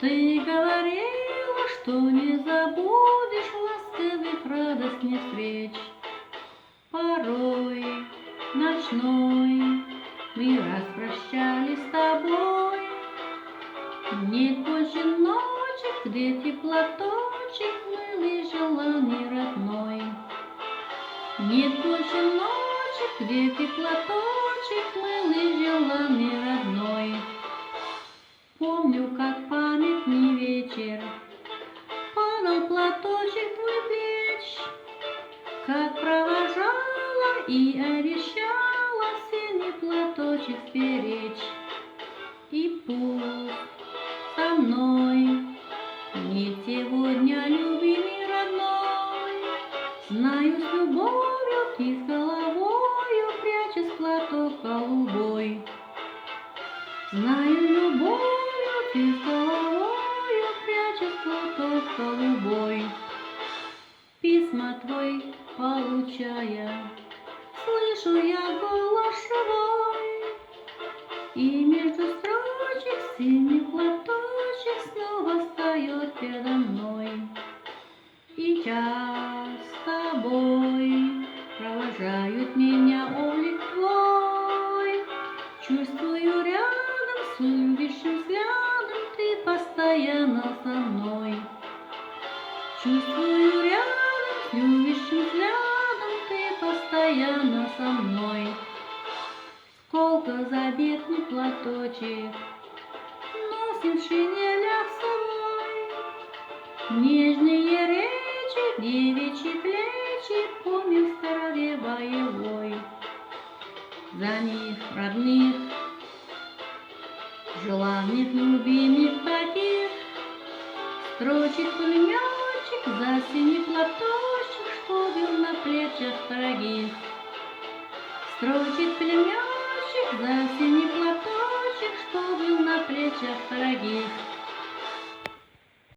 Ты говорила, что не забудешь ласковых радостных встреч. Порой ночной мы распрощались с тобой. Нет больше ночи, где теплоточек милый желанный родной. Нет больше ночи, где теплоточек милый желанный родной. Помню, как памятный вечер падал платочек твой плеч, как провожала и обещала синий платочек сберечь. И пусть со мной не сегодня, любимый родной, знаю, с любовью ты с головою прячешь платок голубой. Знаю, любовью ты с головою прячешь платок голубой. Письма твой получая, слышу я голос живой, и между строчек синий платочек снова встает передо мной. И час с тобой провожают меня облик твой. Чувствую рядом с любящим взглядом ты постоянно со мной. Чувствую рядом с любящим взглядом ты постоянно со мной. Сколько заветный платочек носим в шинелях с собой. Нежные речи, девичьи плечи помним в старове боевой. За них родных, желанных, любимых таких, строчит пулеметчик за синий платочек, что бил на плечах дорогих. Строчит пулеметчик за синий платочек, что бил на плечах дорогих.